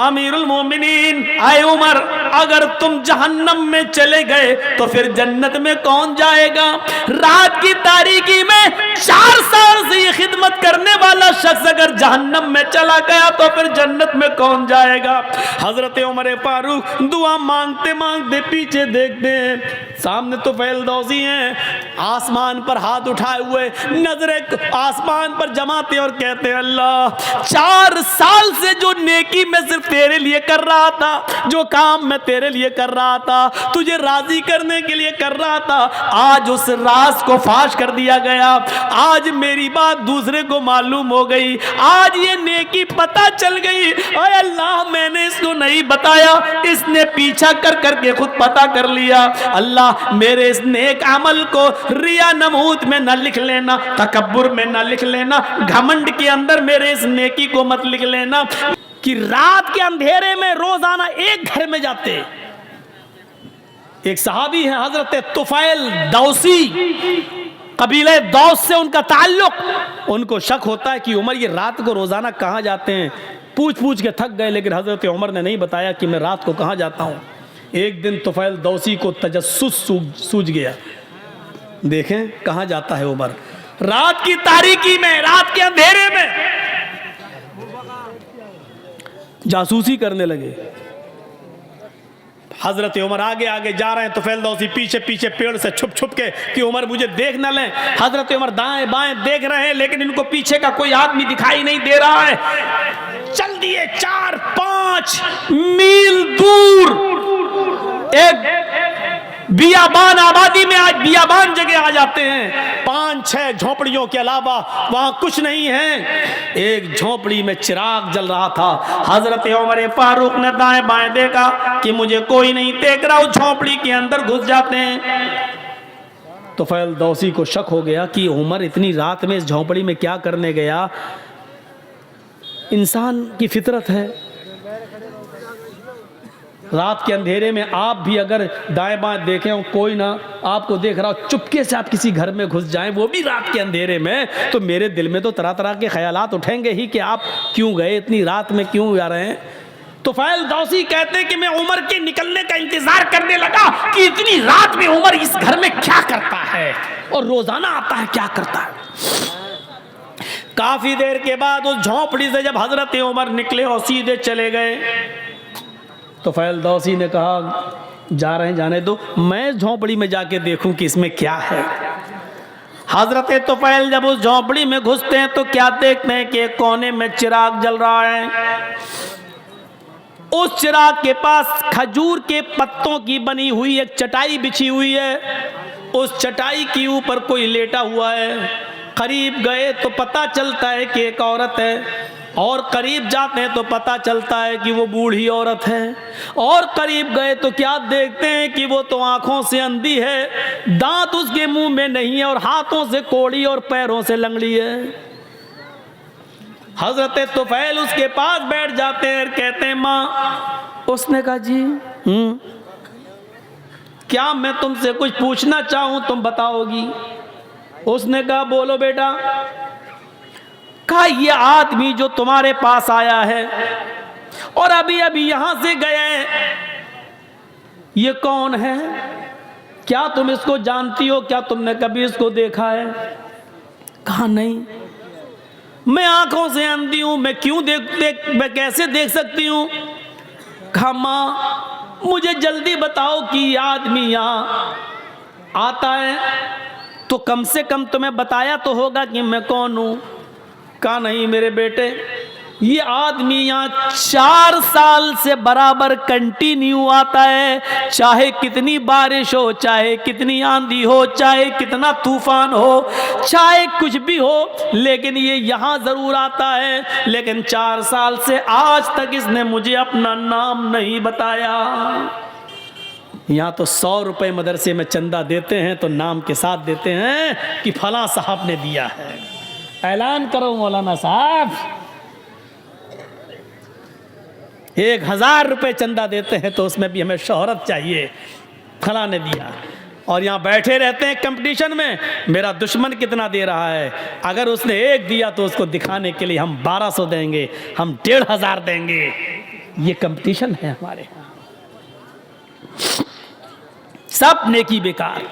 अमीरुल मोमिनीन, आए उमर, अगर तुम जहन्नम में चले गए तो फिर जन्नत में कौन जाएगा? रात की तारीकी में 4 साल से ये खिदमत करने वाला शख्स अगर जहन्नम में चला गया तो फिर जन्नत में कौन जाएगा? हजरत उमर फारूक दुआ मांगते मांगते पीछे देखते हैं, सामने तो तुफैल दौसी हैं, आसमान पर हाथ उठाए हुए नजरें आसमान पर जमाते और कहते हैं, अल्लाह 4 साल से जो नेकी मैं सिर्फ तेरे लिए कर रहा था, जो काम मैं तेरे लिए कर रहा था, तुझे राजी करने के लिए कर रहा था, आज उस राज को फाश कर दिया गया। आज मेरी बात दूसरे को मालूम हो गई, आज ये नेकी पता चल गई। ओए अल्लाह, मैंने इसको नहीं बताया, इसने पीछा कर करके खुद पता कर लिया। अल्लाह, मेरे इस नेक अमल को रिया नमूद में न लिख लेना, तकब्बुर में न लिख लेना, घमंड के अंदर मेरे इस नेकी को मत लिख लेना। कि रात के अंधेरे में रोजाना एक घर में जाते, एक सहाबी है हजरत तुफैल दौसी, कबीले दौस से उनका ताल्लुक, उनको शक होता है कि उमर ये रात को रोजाना कहाँ जाते हैं। पूछ पूछ के थक गए, लेकिन हजरत उमर ने नहीं बताया कि मैं रात को कहाँ जाता हूँ। एक दिन तुफैल दौसी को तजस्सुस सूझ गया, देखें कहाँ जाता है उमर रात की तारीकी में, रात के अंधेरे में। जासूसी करने लगे। हजरत उमर आगे आगे जा रहे हैं, तुफैल दौसी पीछे पीछे पेड़ से छुप छुप के कि उमर मुझे देख न लें। हजरत उमर दाएं बाएं देख रहे हैं, लेकिन इनको पीछे का कोई आदमी दिखाई नहीं दे रहा है। चल दिए 4-5 मील दूर एक बियाबान आबादी में, आज बियाबान जगह आ जाते हैं। 5-6 झोपड़ियों के अलावा वहां कुछ नहीं है। एक झोपड़ी में चिराग जल रहा था। हजरत उमर फारूक ने दाएं बाएं देखा कि मुझे कोई नहीं देख रहा, उस झोपड़ी के अंदर घुस जाते हैं। तुफैल दौसी को शक हो गया कि उमर इतनी रात में इस झोपड़ी में क्या करने गया। इंसान की फितरत है, रात के अंधेरे में आप भी अगर दाएं बाएं देखें और कोई ना आपको देख रहा हो, चुपके से आप किसी घर में घुस जाएं, वो भी रात के अंधेरे में, तो मेरे दिल में तो तरह तरह के ख्यालात उठेंगे ही कि आप क्यों गए, इतनी रात में क्यों जा रहे हैं। तुफैल दौसी कहते हैं कि मैं उमर के निकलने का इंतजार करने लगा कि इतनी रात में उमर इस घर में क्या करता है और रोजाना आता है क्या करता है। काफी देर के बाद उस झोंपड़ी से जब हजरत उमर निकले और सीधे चले गए, तुफैल दौसी ने कहा जा रहे हैं जाने दो, मैं झोंपड़ी में जाके देखूं कि इसमें क्या है। हजरत तुफैल जब उस झोंपड़ी में घुसते हैं तो क्या देखते हैं कि एक कोने में चिराग जल रहा है। उस चिराग के पास खजूर के पत्तों की बनी हुई एक चटाई बिछी हुई है। उस चटाई के ऊपर कोई लेटा हुआ है। करीब गए तो पता चलता है कि एक औरत है, और करीब जाते हैं तो पता चलता है कि वो बूढ़ी औरत है, और करीब गए तो क्या देखते हैं कि वो तो आंखों से अंधी है, दांत उसके मुंह में नहीं है, और हाथों से कोड़ी और पैरों से लंगड़ी है। हजरत तुफैल उसके पास बैठ जाते हैं, कहते हैं माँ। उसने कहा जी क्या मैं तुमसे कुछ पूछना चाहूं तुम बताओगी? उसने कहा बोलो बेटा। कहा ये आदमी जो तुम्हारे पास आया है और अभी अभी यहां से गया है, ये कौन है? क्या तुम इसको जानती हो? क्या तुमने कभी इसको देखा है? कहा नहीं, मैं आंखों से अंधी हूं, मैं क्यों मैं कैसे देख सकती हूं? कहा मां मुझे जल्दी बताओ कि ये आदमी यहां आता है तो कम से कम तुम्हें बताया तो होगा कि मैं कौन हूं। कहा नहीं मेरे बेटे, ये आदमी यहाँ 4 साल से बराबर कंटिन्यू आता है, चाहे कितनी बारिश हो, चाहे कितनी आंधी हो, चाहे कितना तूफान हो, चाहे कुछ भी हो, लेकिन ये यहाँ ज़रूर आता है। लेकिन 4 साल से आज तक इसने मुझे अपना नाम नहीं बताया। यहाँ तो 100 रुपये मदरसे में चंदा देते हैं तो नाम के साथ देते हैं कि फलां साहब ने दिया है। ऐलान करो मौलाना साहब, 1000 रुपये चंदा देते हैं तो उसमें भी हमें शोहरत चाहिए, फलां ने दिया। और यहाँ बैठे रहते हैं कंपटीशन में, मेरा दुश्मन कितना दे रहा है। अगर उसने 1 दिया तो उसको दिखाने के लिए हम 1200 देंगे, हम 1500 देंगे। ये कंपटीशन है हमारे यहाँ, सब नेकी बेकार।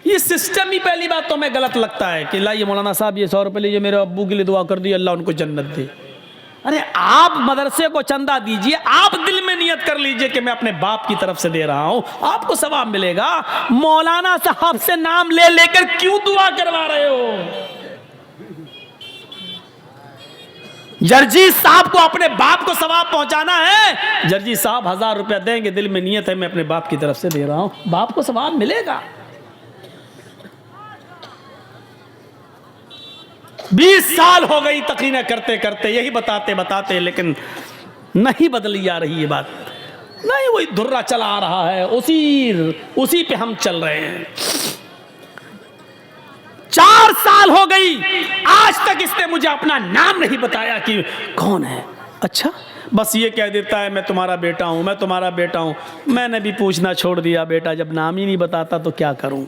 ये सिस्टम ही पहली बात तो हमें गलत लगता है कि लाइए मौलाना साहब ये 100 रुपये लीजिए, मेरे अब्बू के लिए दुआ कर दी, अल्लाह उनको जन्नत दे। अरे आप मदरसे को चंदा दीजिए, आप दिल में नियत कर लीजिए कि मैं अपने बाप की तरफ से दे रहा हूं, आपको सवाब मिलेगा। मौलाना साहब से नाम ले लेकर क्यों दुआ करवा रहे हो? जर्जी साहब को अपने बाप को सवाब पहुंचाना है, जर्जी साहब 1000 रुपया देंगे, दिल में नियत है मैं अपने बाप की तरफ से दे रहा हूं, बाप को सवाब मिलेगा। 20 साल हो गई तकरीरें करते करते, यही बताते बताते, लेकिन नहीं बदली जा रही ये बात, नहीं वही धुर्रा चला आ रहा है, उसी पे हम चल रहे हैं। 4 साल हो गई, आज तक इसने मुझे अपना नाम नहीं बताया कि कौन है। अच्छा, बस ये कह देता है मैं तुम्हारा बेटा हूं, मैं तुम्हारा बेटा हूं। मैंने भी पूछना छोड़ दिया, बेटा जब नाम ही नहीं बताता तो क्या करूं।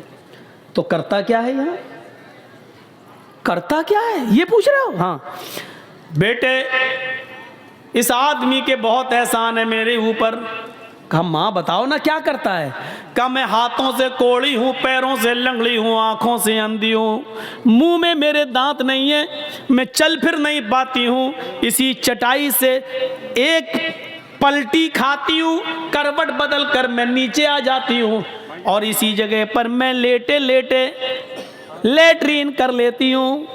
तो करता क्या है यहां, करता क्या है ये पूछ रहे हो? हाँ बेटे, इस आदमी के बहुत एहसान है मेरे ऊपर। कहा माँ बताओ ना क्या करता है? कहा मैं हाथों से कोड़ी हूँ, पैरों से लंगड़ी हूँ, आंखों से अंधी हूँ, मुंह में मेरे दांत नहीं है, मैं चल फिर नहीं पाती हूँ, इसी चटाई से एक पलटी खाती हूँ, करवट बदल कर मैं नीचे आ जाती हूँ, और इसी जगह पर मैं लेटे लेटे लेटरीन कर लेती हूँ,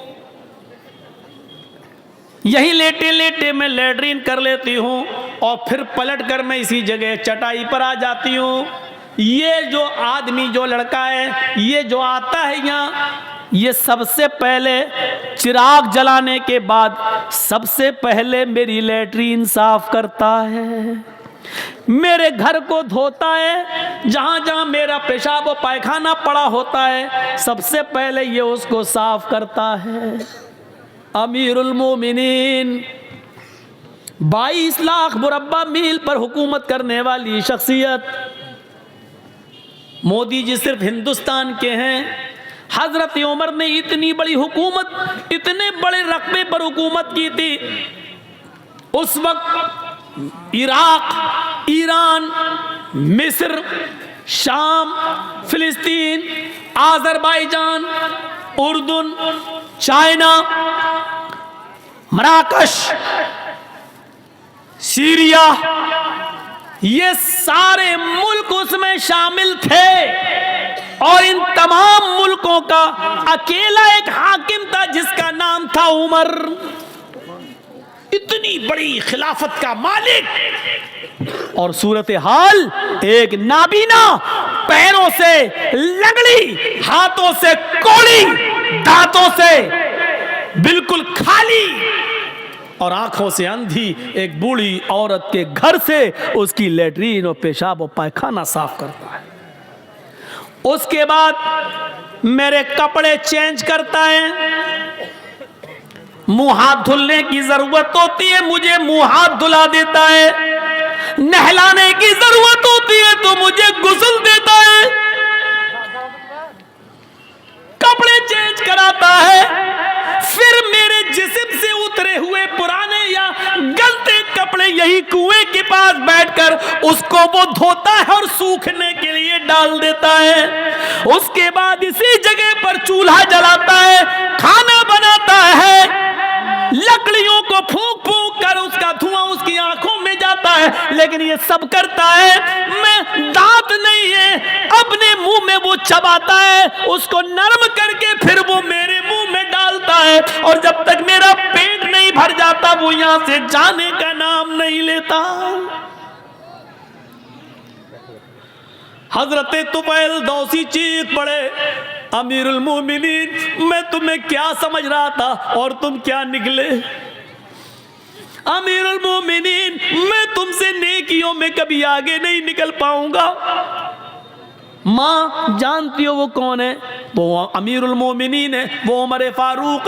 यही लेटे लेटे मैं लेटरीन कर लेती हूँ, और फिर पलट कर मैं इसी जगह चटाई पर आ जाती हूँ। ये जो आदमी, जो लड़का है, ये जो आता है यहाँ, ये सबसे पहले चिराग जलाने के बाद सबसे पहले मेरी लेटरीन साफ करता है, मेरे घर को धोता है, जहां जहां मेरा पेशाब और पायखाना पड़ा होता है सबसे पहले ये उसको साफ करता है। अमीरुल मोमिनीन, 22 लाख मुरब्बा मील पर हुकूमत करने वाली शख्सियत, मोदी जी सिर्फ हिंदुस्तान के हैं। हजरत उमर ने इतनी बड़ी हुकूमत, इतने बड़े रकबे पर हुकूमत की थी। उस वक्त इराक, ईरान, मिस्र, शाम, फिलिस्तीन, आज़रबाईजान, उर्दून, चाइना, मराकश, सीरिया, ये सारे मुल्क उसमें शामिल थे, और इन तमाम मुल्कों का अकेला एक हाकिम था जिसका नाम था उमर। इतनी बड़ी खिलाफत का मालिक, और सूरत हाल एक नाबीना, पैरों से लंगड़ी, हाथों से कोड़ी, दांतों से बिल्कुल खाली और आंखों से अंधी एक बूढ़ी औरत के घर से उसकी लेटरीन और पेशाब और पायखाना साफ करता है। उसके बाद मेरे कपड़े चेंज करता है, मुंह हाथ धुलने की जरूरत होती है, मुझे मुंह हाथ धुला देता है, नहलाने की जरूरत होती है तो मुझे गुस्ल देता है, कपड़े चेंज कराता है, फिर मेरे जिस्म से उतरे हुए पुराने या गलते कपड़े यही कुएं के पास बैठकर उसको वो धोता है और सूखने के लिए डाल देता है। उसके बाद इसी जगह पर चूल्हा जलाता है, खाना बनाता है, लकड़ियों को फूंक फूंक कर उसका धुआं उसकी आंखों में जाता है, लेकिन ये सब करता है। मैं दांत नहीं है, अपने मुंह में वो चबाता है, उसको नरम करके फिर वो मेरे मुंह में डालता है, और जब तक मेरा पेट नहीं भर जाता वो यहां से जाने का नाम नहीं लेता। हजरत तुफैल दौसी चीख पड़े, अमीरुल मोमिनीन मैं तुम्हें क्या समझ रहा था और तुम क्या निकले? अमीरुल मोमिनीन मैं तुमसे नेकियों में कभी आगे नहीं निकल पाऊंगा। माँ जानती हो वो कौन है? वो अमीरुल मोमिनीन है, वो उमर फारूक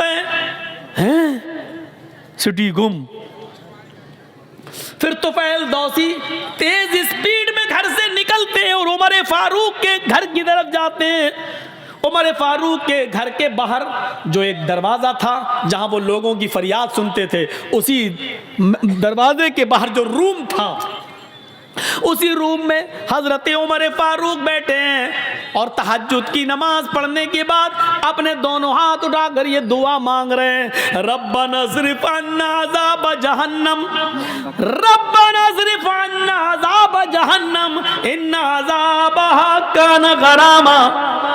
हैं? सिटी गुम। फिर तुफैल दौसी तेज स्पीड में घर से निकलते हैं और उमर फारूक के घर की तरफ जाते हैं। उमर फारूक के घर के बाहर जो एक दरवाज़ा था जहां वो लोगों की फरियाद सुनते थे, उसी दरवाजे के बाहर जो रूम था, उसी रूम में हजरत उमर फारूक बैठे हैं और तहज्जुद की नमाज पढ़ने के बाद अपने दोनों हाथ उठाकर ये दुआ मांग रहे हैं, रब्बना सिर्फ अन्ना अज़ाब जहन्नम, रब्बना सिर्फ अन्ना अज़ाब जहन्नम इन्ना अज़ाबहा कान गरामा,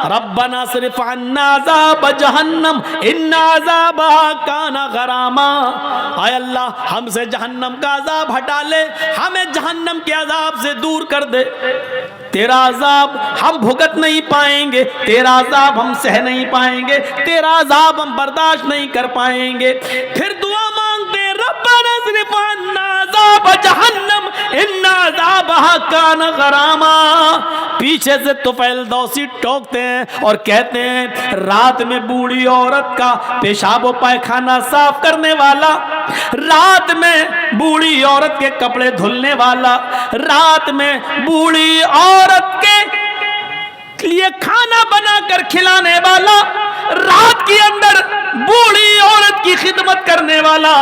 रब्बना सिर्फ अन्ना अज़ाब जहन्नम इन्ना अज़ाबहा कान गरामा। आय अल्लाह, हमसे जहन्नम का अजाब हटा ले, हमें जहन्नम के अजाब से दूर कर दे। तेरा अजाब हम भुगत नहीं पाएंगे, तेरा अजाब हम सह नहीं पाएंगे, तेरा अजाब हम बर्दाश्त नहीं कर पाएंगे। फिर दुआ मांगते, रब्बना सिर्फ अन्ना अज़ाब जहन्नम इन्ना अज़ाबहा कान गरामा। पीछे से तुफैल दौसी टोकते हैं और कहते हैं, रात में बूढ़ी औरत का पेशाब व पायखाना साफ करने वाला, रात में बूढ़ी औरत के कपड़े धुलने वाला, रात में बूढ़ी औरत के लिए खाना बनाकर खिलाने वाला, रात के अंदर बूढ़ी औरत की खिदमत करने वाला।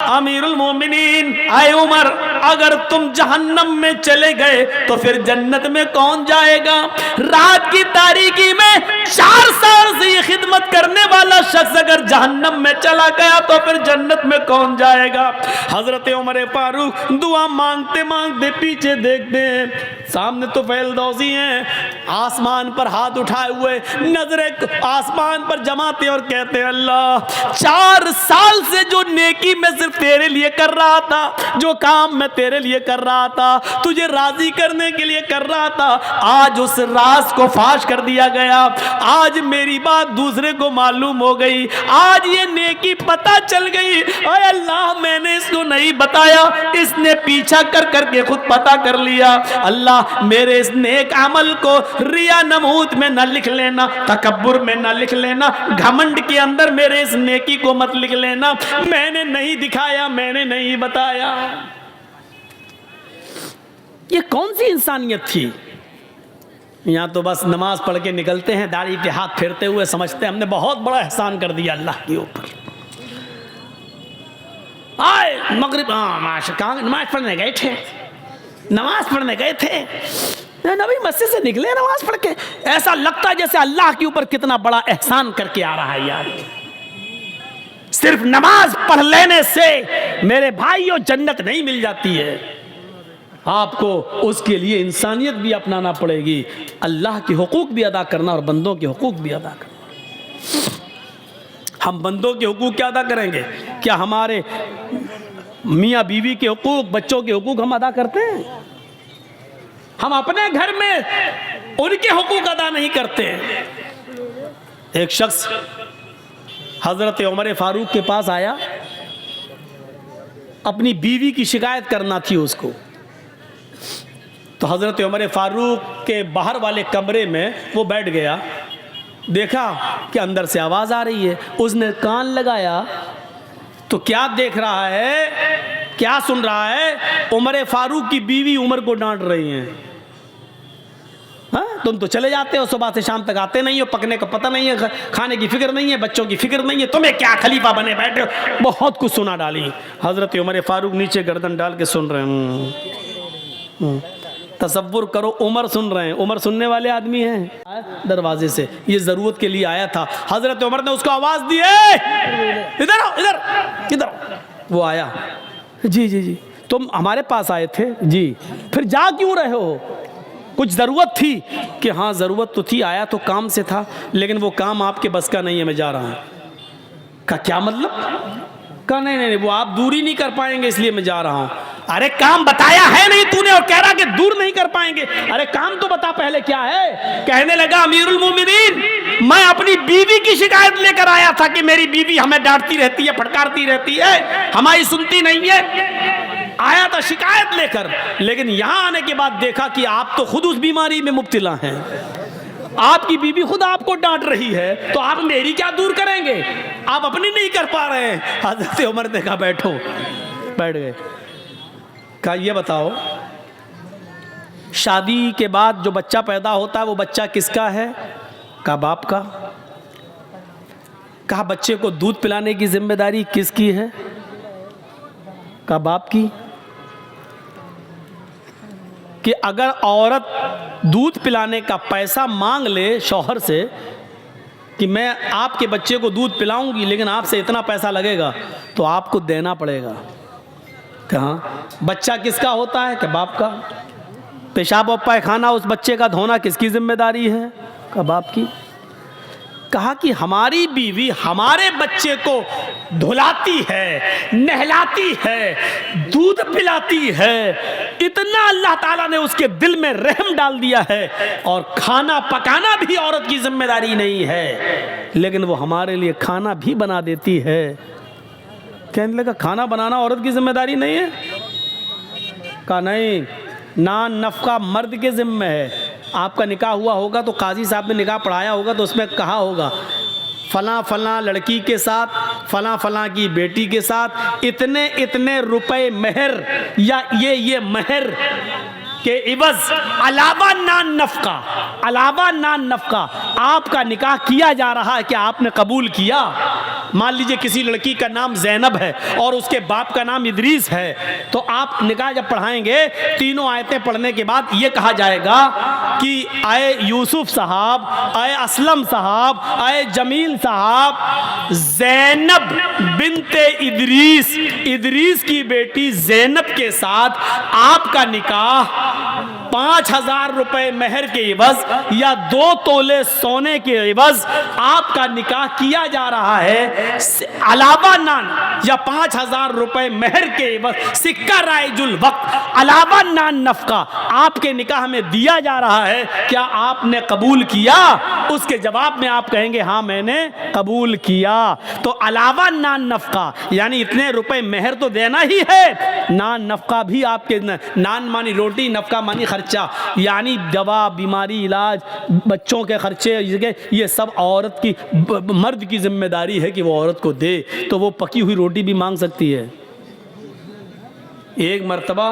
अमीरुल मोमिनीन, आए उमर, अगर तुम जहन्नम में चले गए तो फिर जन्नत में कौन जाएगा? रात की तारीकी में 4 साल से ये खिदमत करने वाला शख्स अगर जहन्नम में चला गया तो फिर जन्नत में कौन जाएगा? हजरत उमर फारूक दुआ मांगते मांगते पीछे देखते हैं, सामने तो फैलदौसी हैं, आसमान पर हाथ उठाए हुए नजरें आसमान पर जमाते और कहते हैं, अल्लाह 4 साल से जो नेकी मैं सिर्फ तेरे लिए कर रहा था, जो काम मैं तेरे लिए कर रहा था, तुझे राजी करने के लिए कर रहा था, आज उस राज को फाश कर दिया गया, आज मेरी बात दूसरे को मालूम हो गई, आज ये नेकी पता चल गई। ओए अल्लाह, मैंने इसको नहीं बताया, इसने पीछा कर करके खुद पता कर लिया। अल्लाह, मेरे इस नेक अमल को रिया नमूद में न लिख लेना, तकब्बुर में न लिख लेना, घमंड के अंदर मेरे इस नेकी को मत लिख लेना। मैंने नहीं दिखाया, मैंने नहीं बताया। ये कौन सी इंसानियत थी? यहां तो बस नमाज पढ़ के निकलते हैं, दाढ़ी पे हाथ फेरते हुए समझते हैं हमने बहुत बड़ा एहसान कर दिया अल्लाह के ऊपर। आए मगरिब, कहाँ नमाज पढ़ने गए थे, नमाज पढ़ने गए थे, नबी मस्जिद से निकले नमाज पढ़ के, ऐसा लगता है जैसे अल्लाह के ऊपर कितना बड़ा एहसान करके आ रहा है यार। सिर्फ नमाज पढ़ लेने से मेरे भाइयों जन्नत नहीं मिल जाती है, आपको उसके लिए इंसानियत भी अपनाना पड़ेगी, अल्लाह के हुकूक भी अदा करना और बंदों के हुकूक भी अदा करना। हम बंदों के हुकूक क्या अदा करेंगे? क्या हमारे मियाँ बीवी के हुकूक, बच्चों के हुकूक हम अदा करते हैं? हम अपने घर में उनके हुकूक अदा नहीं करते। एक शख्स हजरत उमर फारूक के पास आया, अपनी बीवी की शिकायत करना थी उसको। तो हजरत उमर फारूक के बाहर वाले कमरे में वो बैठ गया, देखा कि अंदर से आवाज आ रही है, उसने कान लगाया तो क्या देख रहा है, क्या सुन रहा है? उमर फारूक की बीवी उमर को डांट रही हैं, हाँ तुम तो चले जाते हो, सुबह से शाम तक आते नहीं हो, पकने का पता नहीं है, खाने की फिक्र नहीं है, बच्चों की फिक्र नहीं है, तुम्हें क्या खलीफा बने बैठे हो। बहुत कुछ सुना डाली। हजरत उमर फारूक नीचे गर्दन डाल के सुन रहे हैं। तसव्वुर करो, उमर सुन रहे हैं, उमर सुनने वाले आदमी हैं। दरवाजे से ये जरूरत के लिए आया था, हजरत उमर ने उसको आवाज दी, इधर आओ, इधर इधर। वो आया, जी जी जी तुम हमारे पास आए थे जी, फिर जा क्यों रहे हो? कुछ ज़रूरत थी? कि हाँ ज़रूरत तो थी, आया तो काम से था, लेकिन वो काम आपके बस का नहीं है, मैं जा रहा हूँ। का क्या मतलब? का नहीं नहीं वो आप दूरी नहीं कर पाएंगे इसलिए मैं जा रहा हूँ। अरे काम बताया है नहीं तूने और कह रहा कि दूर नहीं कर पाएंगे? अरे काम तो बता पहले क्या है। कहने लगा, अमीरुल मोमिनीन, मैं अपनी बीवी की शिकायत लेकर आया था कि मेरी बीवी हमें डांटती रहती है, फटकारती रहती है, हमारी सुनती नहीं है। आया था शिकायत लेकर, लेकिन यहां आने के बाद देखा कि आप तो खुद उस बीमारी में मुब्तला हैं, आपकी बीवी खुद आपको डांट रही है, तो आप मेरी क्या दूर करेंगे? आप अपनी नहीं कर पा रहे हैं। हज़रत उमर ने कहा बैठो, बैठ गए। कहा ये बताओ, शादी के बाद जो बच्चा पैदा होता है वो बच्चा किसका है? कहा बाप का। कहा बच्चे को दूध पिलाने की जिम्मेदारी किसकी है? कहा बाप की। कि अगर औरत दूध पिलाने का पैसा मांग ले शौहर से कि मैं आपके बच्चे को दूध पिलाऊंगी लेकिन आपसे इतना पैसा लगेगा, तो आपको देना पड़ेगा। कहाँ बच्चा किसका होता है? कि बाप का। पेशाब और पैखाना उस बच्चे का धोना किसकी जिम्मेदारी है? का बाप की। कहा कि हमारी बीवी हमारे बच्चे को धुलाती है, नहलाती है, दूध पिलाती है, इतना अल्लाह ताला ने उसके दिल में रहम डाल दिया है, और खाना पकाना भी औरत की जिम्मेदारी नहीं है, लेकिन वो हमारे लिए खाना भी बना देती है। कहने लगा खाना बनाना औरत की जिम्मेदारी नहीं है? कहा नहीं, नान नफका मर्द के जिम्मे है। आपका निकाह हुआ होगा तो काजी साहब ने निकाह पढ़ाया होगा तो उसमें कहा होगा फलां फलां लड़की के साथ फलां फलां की बेटी के साथ इतने इतने रुपए महर या ये महर के इवज अलावा नान नफका आपका निकाह किया जा रहा है। क्या आपने कबूल किया? मान लीजिए किसी लड़की का नाम ज़ैनब है और उसके बाप का नाम इदरीस है, तो आप निकाह जब पढ़ाएंगे तीनों आयतें पढ़ने के बाद ये कहा जाएगा कि आए यूसुफ साहब, आए असलम साहब, आए जमील साहब, ज़ैनब बिनते इदरीस की बेटी ज़ैनब के साथ आपका निकाह 5,000 रुपए महर के एवज या 2 तोले सोने के एवज आपका निकाह किया जा रहा है। अलावा नान या 5,000 रुपए महर के एवज सिक्का राइजुल वक्त अलावा नान नफका आपके निकाह में दिया जा रहा है। क्या आपने कबूल किया? उसके जवाब में आप कहेंगे हाँ मैंने कबूल किया। तो अलावा नान नफका यानी इतने रुपए महर तो देना ही है, नान नफका भी आपके, नान मानी रोटी, नफका मानी खर्चा, यानी दवा, बीमारी, इलाज, बच्चों के खर्चे, ये सब औरत की, मर्द की जिम्मेदारी है कि वो औरत को दे। तो वो पकी हुई रोटी भी मांग सकती है। एक मर्तबा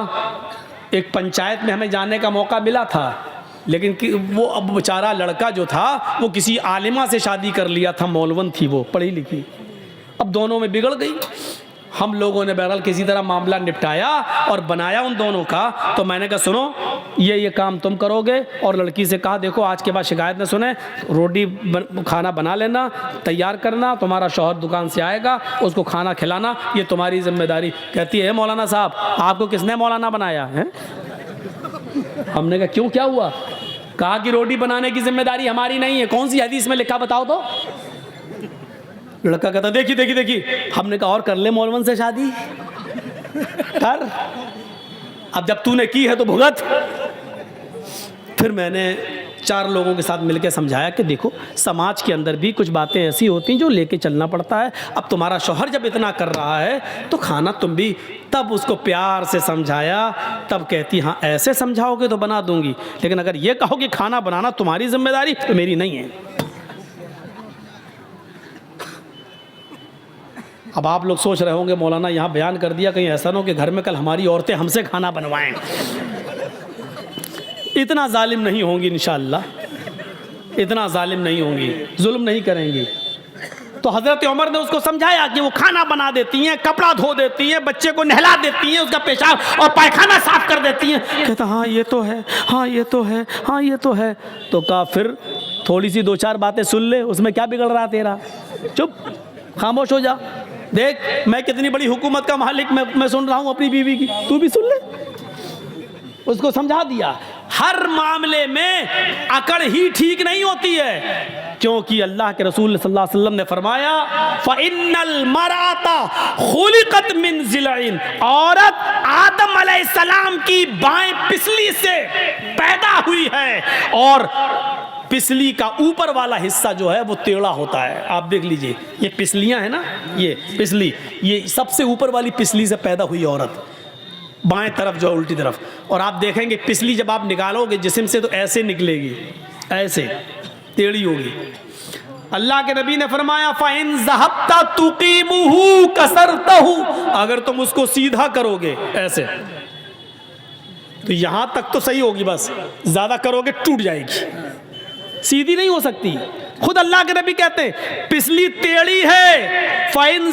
एक पंचायत में हमें जाने का मौका मिला था, लेकिन वो अब बेचारा लड़का जो था वो किसी आलिमा से शादी कर लिया था, मौलवन थी वो, पढ़ी लिखी। अब दोनों में बिगड़ गई। हम लोगों ने बहरहाल किसी तरह मामला निपटाया और बनाया उन दोनों का। तो मैंने कहा सुनो ये काम तुम करोगे, और लड़की से कहा देखो आज के बाद शिकायत न सुने, रोटी खाना बना लेना, तैयार करना, तुम्हारा शौहर दुकान से आएगा, उसको खाना खिलाना, ये तुम्हारी जिम्मेदारी। कहती है मौलाना साहब आपको किसने मौलाना बनाया है? हमने कहा क्यों, क्या हुआ? कहा कि रोटी बनाने की जिम्मेदारी हमारी नहीं है। कौन सी हदीस में लिखा बताओ तो? लड़का कहता देखिए। हमने कहा और कर ले मौलवन से शादी कर, अब जब तूने की है तो भुगत। फिर मैंने 4 लोगों के साथ मिलकर समझाया कि देखो समाज के अंदर भी कुछ बातें ऐसी होती हैं जो लेके चलना पड़ता है। अब तुम्हारा शौहर जब इतना कर रहा है तो खाना तुम भी, तब उसको प्यार से समझाया। तब कहती हाँ ऐसे समझाओगे तो बना दूंगी, लेकिन अगर ये कहो कि खाना बनाना तुम्हारी जिम्मेदारी तो मेरी नहीं है। अब आप लोग सोच रहे होंगे मौलाना यहाँ बयान कर दिया, कहीं ऐसा ना हो कि घर में कल हमारी औरतें हमसे खाना बनवाएं। इतना जालिम नहीं होंगी इंशाअल्लाह, इतना जालिम नहीं होंगी, जुल्म नहीं करेंगी। तो हज़रत उमर ने उसको समझाया कि वो खाना बना देती हैं, कपड़ा धो देती हैं, बच्चे को नहला देती हैं, उसका पेशाब और पायखाना साफ कर देती हैं। कहता हाँ ये तो है, हाँ ये तो है, हाँ ये तो है। तो कहा फिर थोड़ी सी 2-4 बातें सुन ले, उसमें क्या बिगड़ रहा तेरा? चुप, खामोश हो जा। देख मैं कितनी बड़ी हुकूमत का मालिक मैं सुन रहा हूँ अपनी बीवी की, तू भी सुन ले। उसको समझा दिया। हर मामले में अकड़ ही ठीक नहीं होती है, क्योंकि अल्लाह के रसूल सल्लल्लाहु अलैहि वसल्लम ने फरमाया फ़इन्नल मरअता खुलिक़त मिन ज़िलइन, औरत आदम अलैहिस्सलाम की बाएं पिसली से पैदा हुई है, और पिसली का ऊपर वाला हिस्सा जो है वो टेढ़ा होता है। आप देख लीजिए ये पिसलियां है ना, ये पिसली, ये सबसे ऊपर वाली पिसली से पैदा हुई औरत, बाएं तरफ जो उल्टी तरफ। और आप देखेंगे पिसली जब आप निकालोगे जिस्म से तो ऐसे निकलेगी, ऐसे टेढ़ी होगी। अल्लाह के नबी ने फरमाया फ़इन ज़हबता तुक़ीमुहु कसरतहु, अगर तुम उसको सीधा करोगे ऐसे तो यहां तक तो सही होगी, बस ज्यादा करोगे टूट जाएगी। सीधी नहीं हो सकती। खुद अल्लाह के नबी कहते हैं पिछली टेढ़ी है, फ़इन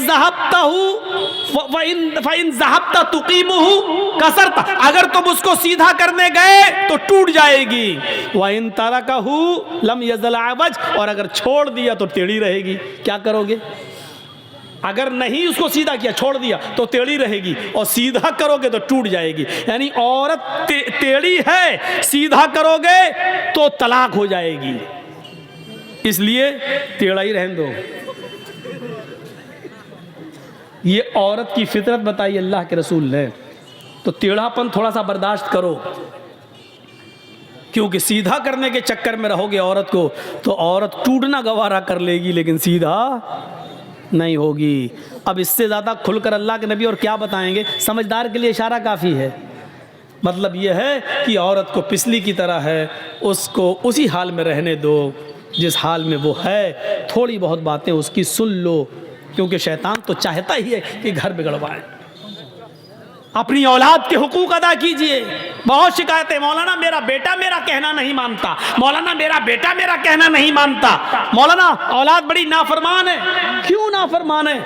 ज़हबता तुक़ीमुहु कसरता, अगर तुम उसको सीधा करने गए तो टूट जाएगी। वइन तरकहु लम यज़ल अवज, और अगर छोड़ दिया तो टेढ़ी रहेगी। क्या करोगे? अगर नहीं उसको सीधा किया, छोड़ दिया, तो टेढ़ी रहेगी, और सीधा करोगे तो टूट जाएगी। यानी औरत टेढ़ी है, सीधा करोगे तो तलाक हो जाएगी, इसलिए टेढ़ा ही रहने दो। ये औरत की फितरत बताई अल्लाह के रसूल ने। तो टेढ़ापन थोड़ा सा बर्दाश्त करो, क्योंकि सीधा करने के चक्कर में रहोगे औरत को तो औरत टूटना गवारा कर लेगी, लेकिन सीधा नहीं होगी। अब इससे ज़्यादा खुलकर अल्लाह के नबी और क्या बताएंगे? समझदार के लिए इशारा काफ़ी है। मतलब यह है कि औरत को पिछली की तरह है, उसको उसी हाल में रहने दो जिस हाल में वो है। थोड़ी बहुत बातें उसकी सुन लो, क्योंकि शैतान तो चाहता ही है कि घर बिगड़वाए। अपनी औलाद के हुकूक अदा कीजिए। बहुत शिकायतें, मौलाना मेरा बेटा मेरा कहना नहीं मानता, मौलाना मेरा बेटा मेरा कहना नहीं मानता, मौलाना औलाद बड़ी नाफरमान है। क्यों नाफरमान है?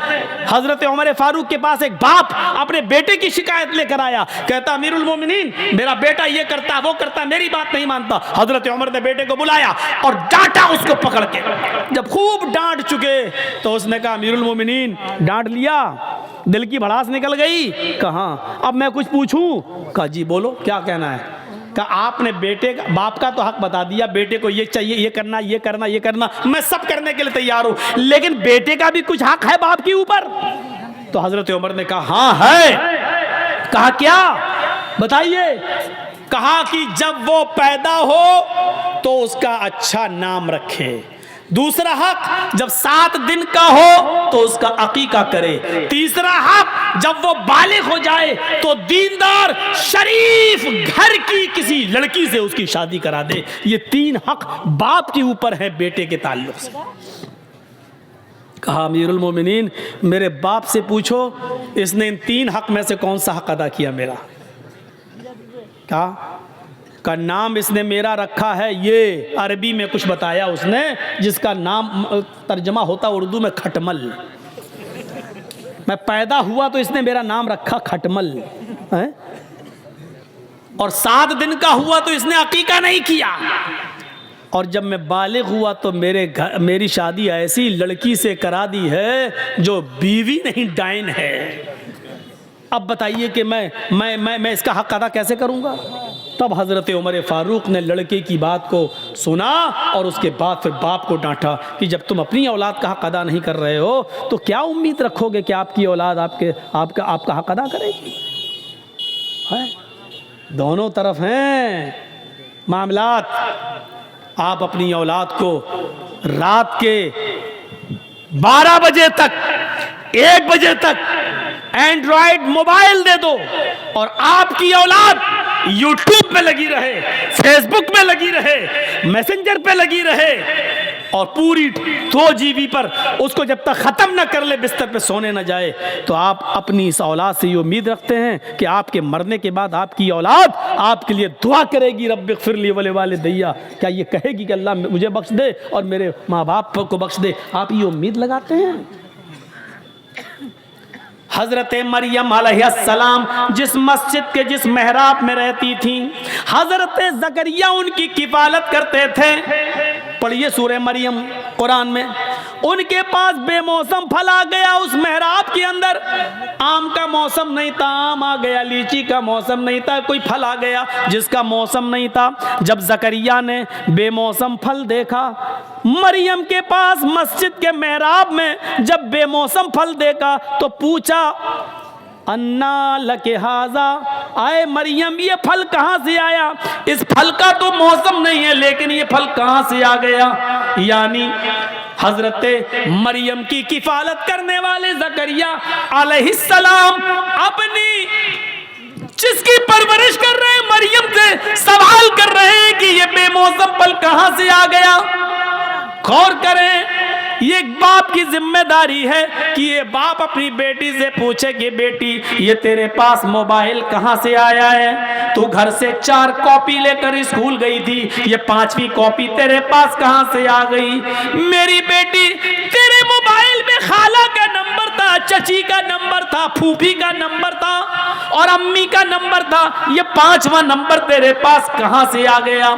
हजरत उमर फारूक के पास एक बाप अपने बेटे की शिकायत लेकर आया, कहता अमीरुल मोमिनीन मेरा बेटा ये करता वो करता, मेरी बात नहीं मानता। हजरत उमर ने बेटे को बुलाया और डांटा उसको पकड़ के। जब खूब डांट चुके तो उसने कहा अमीरुल मोमिनीन डांट लिया, दिल की भड़ास निकल गई। कहाँ? अब मैं कुछ पूछूं? कहा जी बोलो, क्या कहना है? कहा आपने बेटे का, बाप का तो हक बता दिया, बेटे को ये चाहिए, ये करना, ये करना, ये करना, मैं सब करने के लिए तैयार हूं, लेकिन बेटे का भी कुछ हक है बाप के ऊपर। तो हजरत उमर ने कहा हाँ है। कहा क्या? बताइए। कहा कि जब वो पैदा हो तो उसका अच्छा नाम रखे। दूसरा हक, जब 7 दिन का हो तो उसका अकीका करे। तीसरा हक, जब वो बालिग हो जाए तो दीनदार शरीफ घर की किसी लड़की से उसकी शादी करा दे। ये 3 हक बाप के ऊपर है बेटे के ताल्लुक से। कहा अमीरुल मोमिनीन मेरे बाप से पूछो इसने इन 3 हक में से कौन सा हक अदा किया मेरा? का नाम इसने मेरा रखा है, ये अरबी में कुछ बताया उसने, जिसका नाम तर्जमा होता उर्दू में खटमल। मैं पैदा हुआ तो इसने मेरा नाम रखा खटमल है? और 7 दिन का हुआ तो इसने अकीका नहीं किया। और जब मैं बालिग हुआ तो मेरी शादी ऐसी लड़की से करा दी है जो बीवी नहीं डाइन है। अब बताइए कि मैं इसका हक अदा कैसे करूंगा? तब हज़रत उमर फारूक ने लड़के की बात को सुना और उसके बाद फिर बाप को डांटा कि जब तुम अपनी औलाद का हक अदा नहीं कर रहे हो तो क्या उम्मीद रखोगे कि आपकी औलाद आपका हक अदा करेगी? है? दोनों तरफ हैं मामलात। आप अपनी औलाद को रात के 12 बजे तक 1 बजे तक एंड्रॉयड मोबाइल दे दो और आपकी औलाद यूट्यूब पे लगी रहे, फेसबुक पे लगी रहे, मैसेंजर पे लगी रहे और पूरी 2 GB पर उसको जब तक ख़त्म ना कर ले बिस्तर पे सोने ना जाए, तो आप अपनी इस औलाद से ये उम्मीद रखते हैं कि आपके मरने के बाद आपकी औलाद आपके लिए दुआ करेगी रब्बिग़फ़िरली व लिवालिदैया। क्या ये कहेगी कि अल्लाह मुझे बख्श दे और मेरे माँ बाप को बख्श दे? आप ये उम्मीद लगाते हैं? हजरत मरियम अलैहिस्सलाम जिस मस्जिद के जिस मेहराब में रहती थी, हजरत ज़करिया उनकी किफालत करते थे। पढ़िए सूरह मरियम कुरान में। उनके पास बेमौसम फल आ गया उस मेहराब के अंदर। आम का मौसम नहीं था, आम आ गया। लीची का मौसम नहीं था, कोई फल आ गया जिसका मौसम नहीं था। जब ज़करिया ने बेमौसम फल देखा मरियम के पास मस्जिद के मेहराब में, जब बेमौसम फल देखा तो पूछा अन्ना लके हाजा, आए मरियम ये फल कहाँ से आया? इस फल का तो मौसम नहीं है, लेकिन ये फल कहाँ से आ गया? यानी हजरत मरियम की किफालत करने वाले ज़करिया अलैहिस्सलाम अपनी जिसकी परवरिश कर रहे हैं मरियम से सवाल कर रहे हैं कि ये बेमौसम फल कहाँ से आ गया। गौर करें, ये एक बाप की जिम्मेदारी है कि ये बाप अपनी बेटी से पूछे कि बेटी ये तेरे पास मोबाइल कहाँ से आया है? तू घर से 4 कॉपी लेकर स्कूल गई थी, ये 5वीं कॉपी तेरे पास कहाँ से आ गई? मेरी बेटी तेरे मोबाइल में खाला का नंबर था, चची का नंबर था, फूफी का नंबर था और अम्मी का नंबर था, ये 5वां नंबर तेरे पास कहाँ से आ गया?